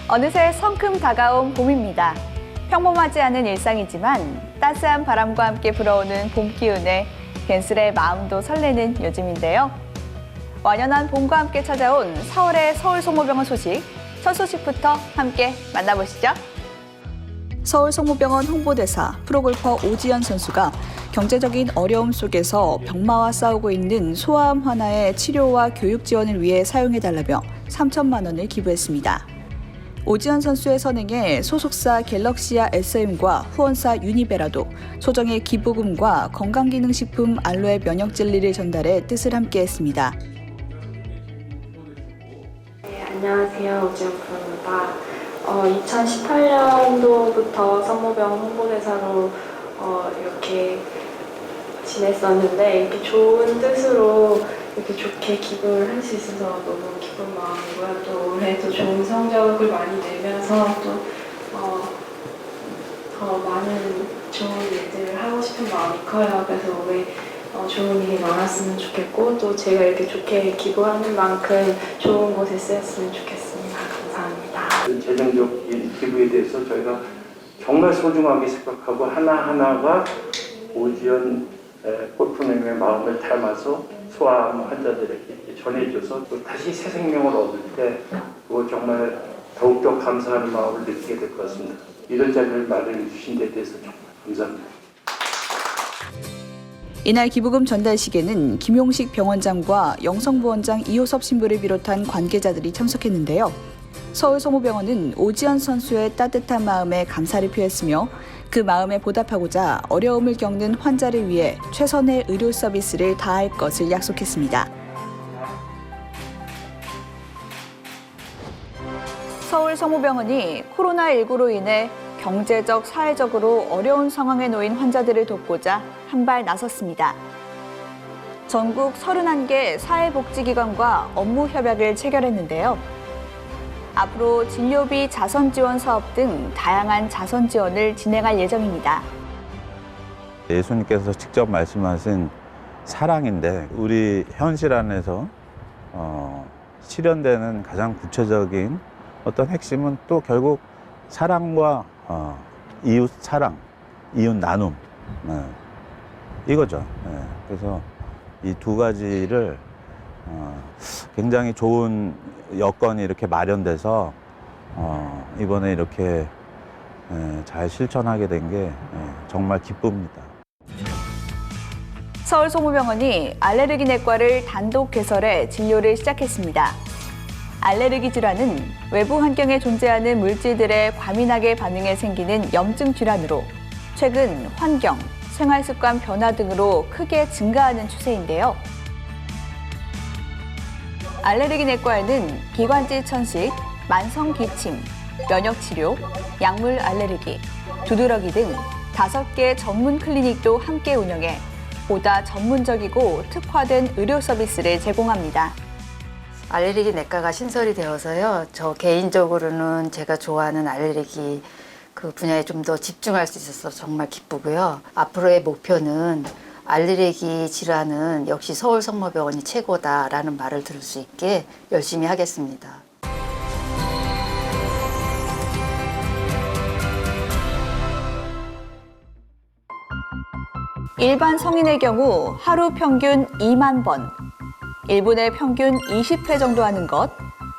어느새 성큼 다가온 봄입니다. 평범하지 않은 일상이지만 따스한 바람과 함께 불어오는 봄 기운에 괜스레 마음도 설레는 요즘인데요. 완연한 봄과 함께 찾아온 4월의 서울성모병원 소식, 첫 소식부터 함께 만나보시죠. 서울성모병원 홍보대사 프로골퍼 오지연 선수가 경제적인 어려움 속에서 병마와 싸우고 있는 소아암 환아의 치료와 교육 지원을 위해 사용해달라며 3천만 원을 기부했습니다. 오지연 선수의 선행에 소속사 갤럭시아 SM과 후원사 유니베라도 소정의 기부금과 건강기능식품 알로에 면역젤리를 전달해 뜻을 함께했습니다. 네, 안녕하세요. 오지연 프로입니다. 2018년도부터 성모병원 홍보대사로 이렇게 지냈었는데 이렇게 좋은 뜻으로 이렇게 좋게 기부를 할 수 있어서 너무 기쁜 마음이고요. 또 올해도 좋은 성적을 많이 내면서 또 더 많은 좋은 일들을 하고 싶은 마음이 커요. 그래서 올해 좋은 일이 많았으면 좋겠고 또 제가 이렇게 좋게 기부하는 만큼 좋은 곳에 쓰였으면 좋겠습니다. 감사합니다. 재정적인 기부에 대해서 저희가 정말 소중하게 생각하고 하나하나가 오지연 골프님의 마음을 담아서 소아암 환자들에게 전해줘서 또 다시 새 생명을 얻을 때 그거 정말 더욱더 감사하는 마음을 느끼게 될 것 같습니다. 이런 자리를 마련해 주신 데 대해서 정말 감사합니다. 이날 기부금 전달식에는 김용식 병원장과 영성부원장 이호섭 신부를 비롯한 관계자들이 참석했는데요. 서울성모병원은 오지연 선수의 따뜻한 마음에 감사를 표했으며 그 마음에 보답하고자 어려움을 겪는 환자를 위해 최선의 의료 서비스를 다할 것을 약속했습니다. 서울성모병원이 코로나19로 인해 경제적, 사회적으로 어려운 상황에 놓인 환자들을 돕고자 한 발 나섰습니다. 전국 31개 사회복지기관과 업무 협약을 체결했는데요. 앞으로 진료비 자선 지원 사업 등 다양한 자선 지원을 진행할 예정입니다. 예수님께서 직접 말씀하신 사랑인데 우리 현실 안에서 실현되는 가장 구체적인 어떤 핵심은 또 결국 사랑과 이웃 사랑, 이웃 나눔 이거죠. 그래서 이 두 가지를 굉장히 좋은 여건이 이렇게 마련돼서 이번에 이렇게 잘 실천하게 된 게 정말 기쁩니다. 서울성모병원이 알레르기 내과를 단독 개설해 진료를 시작했습니다. 알레르기 질환은 외부 환경에 존재하는 물질들에 과민하게 반응해 생기는 염증 질환으로 최근 환경, 생활습관 변화 등으로 크게 증가하는 추세인데요. 알레르기 내과에는 기관지 천식, 만성 기침, 면역치료, 약물 알레르기, 두드러기 등 5개 전문 클리닉도 함께 운영해 보다 전문적이고 특화된 의료 서비스를 제공합니다. 알레르기 내과가 신설이 되어서요. 저 개인적으로는 제가 좋아하는 알레르기 그 분야에 좀 더 집중할 수 있어서 정말 기쁘고요. 앞으로의 목표는 알레르기 질환은 역시 서울성모병원이 최고다라는 말을 들을 수 있게 열심히 하겠습니다. 일반 성인의 경우 하루 평균 2만 번, 일본의 평균 20회 정도 하는 것,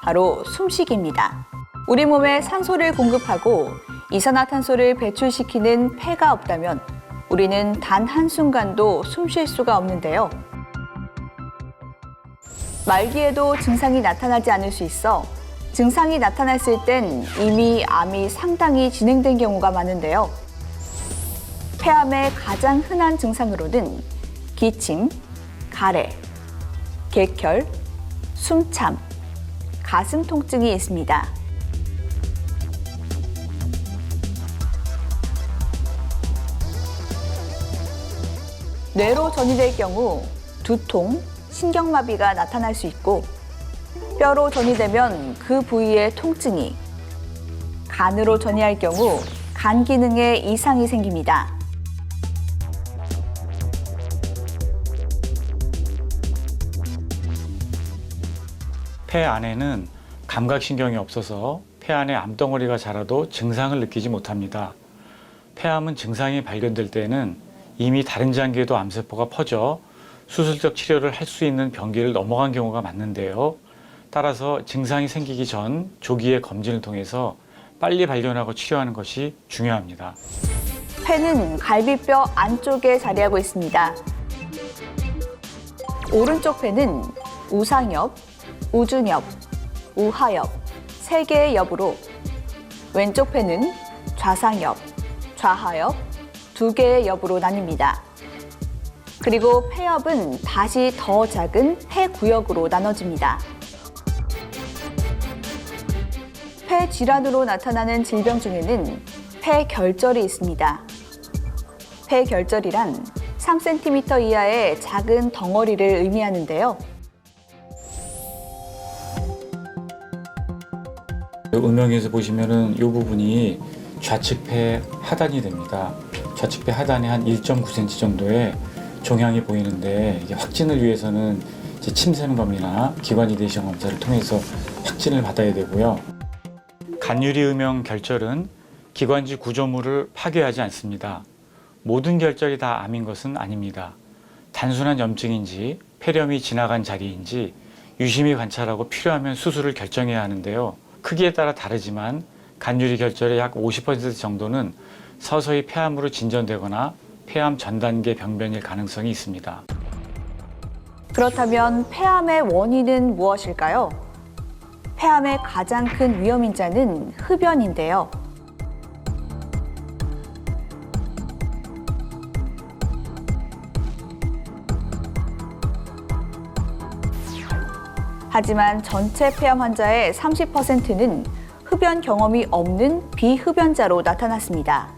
바로 숨쉬기입니다. 우리 몸에 산소를 공급하고 이산화탄소를 배출시키는 폐가 없다면 우리는 단 한순간도 숨 쉴 수가 없는데요. 말기에도 증상이 나타나지 않을 수 있어 증상이 나타났을 땐 이미 암이 상당히 진행된 경우가 많은데요. 폐암의 가장 흔한 증상으로는 기침, 가래, 객혈, 숨참, 가슴 통증이 있습니다. 뇌로 전이될 경우 두통, 신경마비가 나타날 수 있고 뼈로 전이되면 그 부위의 통증이, 간으로 전이할 경우 간 기능에 이상이 생깁니다. 폐 안에는 감각신경이 없어서 폐 안에 암덩어리가 자라도 증상을 느끼지 못합니다. 폐암은 증상이 발견될 때는 이미 다른 장기에도 암세포가 퍼져 수술적 치료를 할 수 있는 병기를 넘어간 경우가 많은데요. 따라서 증상이 생기기 전 조기의 검진을 통해서 빨리 발견하고 치료하는 것이 중요합니다. 폐는 갈비뼈 안쪽에 자리하고 있습니다. 오른쪽 폐는 우상엽, 우중엽, 우하엽 3개의 엽으로 왼쪽 폐는 좌상엽, 좌하엽 2개의 엽으로 나뉩니다. 그리고 폐엽은 다시 더 작은 폐구역으로 나눠집니다. 폐 질환으로 나타나는 질병 중에는 폐결절이 있습니다. 폐결절이란 3cm 이하의 작은 덩어리를 의미하는데요. 음영에서 보시면은 이 부분이 좌측 폐 하단이 됩니다. 좌측 폐 하단에 한 1.9cm 정도의 종양이 보이는데 이게 확진을 위해서는 이제 침샘검이나 기관지 내시경 검사를 통해서 확진을 받아야 되고요. 간유리 음영 결절은 기관지 구조물을 파괴하지 않습니다. 모든 결절이 다 암인 것은 아닙니다. 단순한 염증인지 폐렴이 지나간 자리인지 유심히 관찰하고 필요하면 수술을 결정해야 하는데요. 크기에 따라 다르지만 간유리 결절의 약 50% 정도는 서서히 폐암으로 진전되거나 폐암 전 단계 병변일 가능성이 있습니다. 그렇다면 폐암의 원인은 무엇일까요? 폐암의 가장 큰 위험인자는 흡연인데요. 하지만 전체 폐암 환자의 30%는 흡연 경험이 없는 비흡연자로 나타났습니다.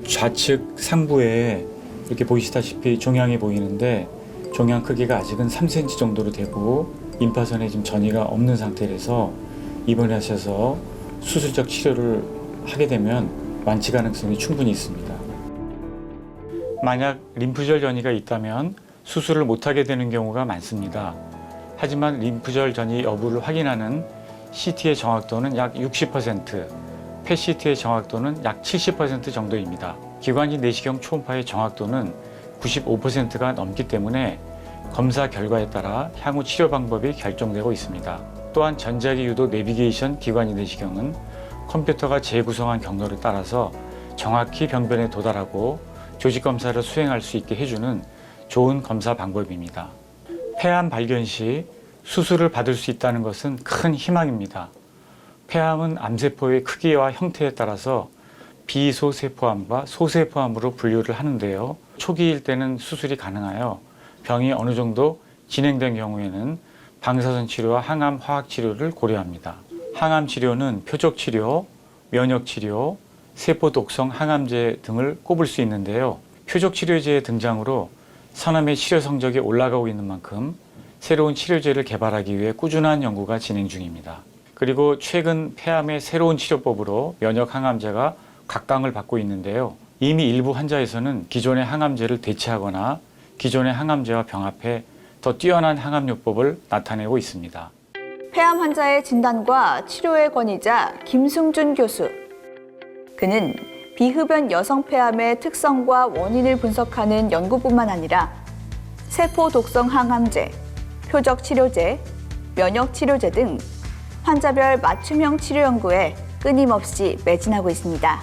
좌측 상부에 이렇게 보시다시피 종양이 보이는데 종양 크기가 아직은 3cm 정도로 되고 임파선에 지금 전이가 없는 상태라서 입원하셔서 수술적 치료를 하게 되면 완치 가능성이 충분히 있습니다. 만약 림프절 전이가 있다면 수술을 못하게 되는 경우가 많습니다. 하지만 림프절 전이 여부를 확인하는 CT의 정확도는 약 60%, 펫CT의 정확도는 약 70% 정도입니다. 기관지 내시경 초음파의 정확도는 95%가 넘기 때문에 검사 결과에 따라 향후 치료 방법이 결정되고 있습니다. 또한 전자기 유도 내비게이션 기관지 내시경은 컴퓨터가 재구성한 경로를 따라서 정확히 병변에 도달하고 조직 검사를 수행할 수 있게 해주는 좋은 검사 방법입니다. 폐암 발견 시 수술을 받을 수 있다는 것은 큰 희망입니다. 폐암은 암세포의 크기와 형태에 따라서 비소세포암과 소세포암으로 분류를 하는데요. 초기일 때는 수술이 가능하여 병이 어느 정도 진행된 경우에는 방사선 치료와 항암 화학 치료를 고려합니다. 항암 치료는 표적 치료, 면역 치료, 세포 독성 항암제 등을 꼽을 수 있는데요. 표적 치료제의 등장으로 선암의 치료 성적이 올라가고 있는 만큼 새로운 치료제를 개발하기 위해 꾸준한 연구가 진행 중입니다. 그리고 최근 폐암의 새로운 치료법으로 면역 항암제가 각광을 받고 있는데요. 이미 일부 환자에서는 기존의 항암제를 대체하거나 기존의 항암제와 병합해 더 뛰어난 항암요법을 나타내고 있습니다. 폐암 환자의 진단과 치료의 권위자 김승준 교수. 그는 비흡연 여성 폐암의 특성과 원인을 분석하는 연구뿐만 아니라 세포 독성 항암제, 표적 치료제, 면역 치료제 등 환자별 맞춤형 치료 연구에 끊임없이 매진하고 있습니다.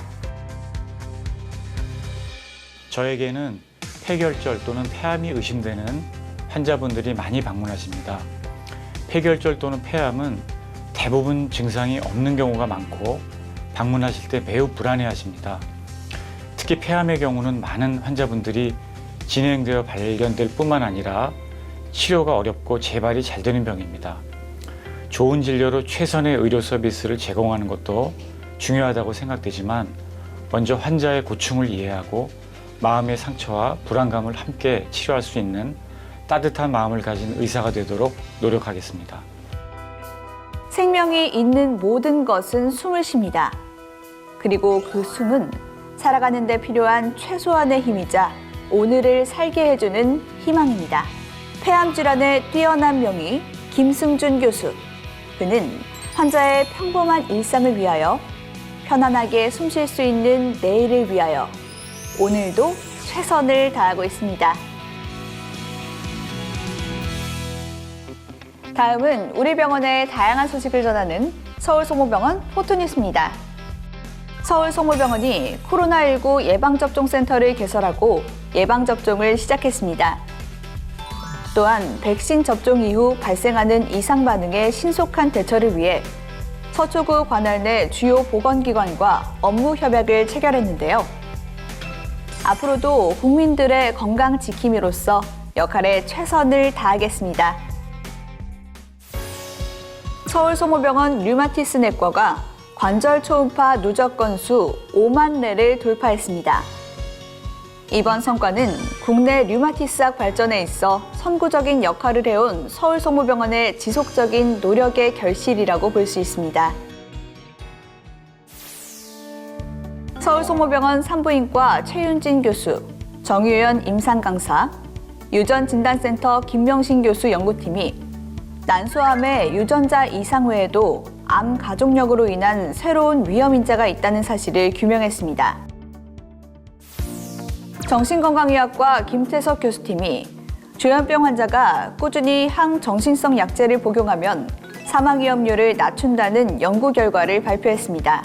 저에게는 폐결절 또는 폐암이 의심되는 환자분들이 많이 방문하십니다. 폐결절 또는 폐암은 대부분 증상이 없는 경우가 많고 방문하실 때 매우 불안해하십니다. 특히 폐암의 경우는 많은 환자분들이 진행되어 발견될 뿐만 아니라 치료가 어렵고 재발이 잘 되는 병입니다. 좋은 진료로 최선의 의료 서비스를 제공하는 것도 중요하다고 생각되지만 먼저 환자의 고충을 이해하고 마음의 상처와 불안감을 함께 치료할 수 있는 따뜻한 마음을 가진 의사가 되도록 노력하겠습니다. 생명이 있는 모든 것은 숨을 쉽니다. 그리고 그 숨은 살아가는 데 필요한 최소한의 힘이자 오늘을 살게 해주는 희망입니다. 폐암 질환의 뛰어난 명의 김승준 교수. 그는 환자의 평범한 일상을 위하여 편안하게 숨 쉴 수 있는 내일을 위하여 오늘도 최선을 다하고 있습니다. 다음은 우리 병원의 다양한 소식을 전하는 서울송모병원 포토뉴스입니다. 서울송모병원이 코로나19 예방접종센터를 개설하고 예방접종을 시작했습니다. 또한 백신 접종 이후 발생하는 이상 반응의 신속한 대처를 위해 서초구 관할 내 주요 보건기관과 업무 협약을 체결했는데요. 앞으로도 국민들의 건강 지킴이로서 역할에 최선을 다하겠습니다. 서울송모병원 류마티스 내과가 관절 초음파 누적 건수 5만 내를 돌파했습니다. 이번 성과는 국내 류마티스학 발전에 있어 선구적인 역할을 해온 서울송모병원의 지속적인 노력의 결실이라고 볼 수 있습니다. 서울송모병원 산부인과 최윤진 교수, 정유연 임상강사, 유전진단센터 김명신 교수 연구팀이 난소암의 유전자 이상 외에도 암 가족력으로 인한 새로운 위험인자가 있다는 사실을 규명했습니다. 정신건강의학과 김태석 교수팀이 조현병 환자가 꾸준히 항정신성 약제를 복용하면 사망 위험률을 낮춘다는 연구 결과를 발표했습니다.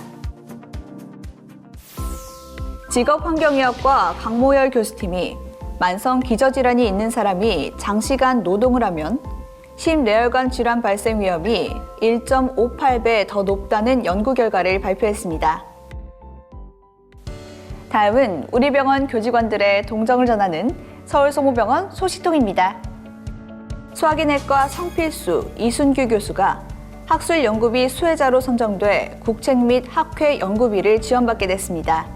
직업환경의학과 강모열 교수팀이 만성 기저질환이 있는 사람이 장시간 노동을 하면 심뇌혈관 질환 발생 위험이 1.58배 더 높다는 연구 결과를 발표했습니다. 다음은 우리 병원 교직원들의 동정을 전하는 서울송모병원 소식통입니다. 소화기내과 성필수 이순규 교수가 학술 연구비 수혜자로 선정돼 국책 및 학회 연구비를 지원받게 됐습니다.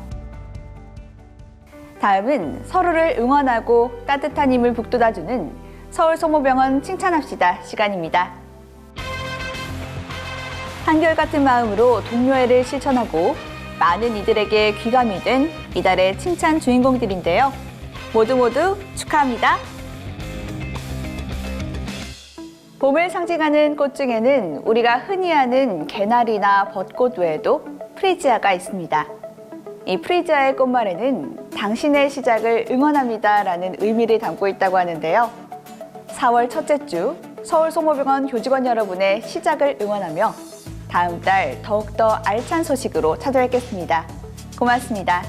다음은 서로를 응원하고 따뜻한 힘을 북돋아주는 서울송모병원 칭찬합시다 시간입니다. 한결같은 마음으로 동료애를 실천하고 많은 이들에게 귀감이 된 이달의 칭찬 주인공들인데요. 모두 축하합니다. 봄을 상징하는 꽃 중에는 우리가 흔히 아는 개나리나 벚꽃 외에도 프리지아가 있습니다. 이 프리지아의 꽃말에는 당신의 시작을 응원합니다 라는 의미를 담고 있다고 하는데요. 4월 첫째 주 서울송모병원 교직원 여러분의 시작을 응원하며 다음 달 더욱더 알찬 소식으로 찾아뵙겠습니다. 고맙습니다.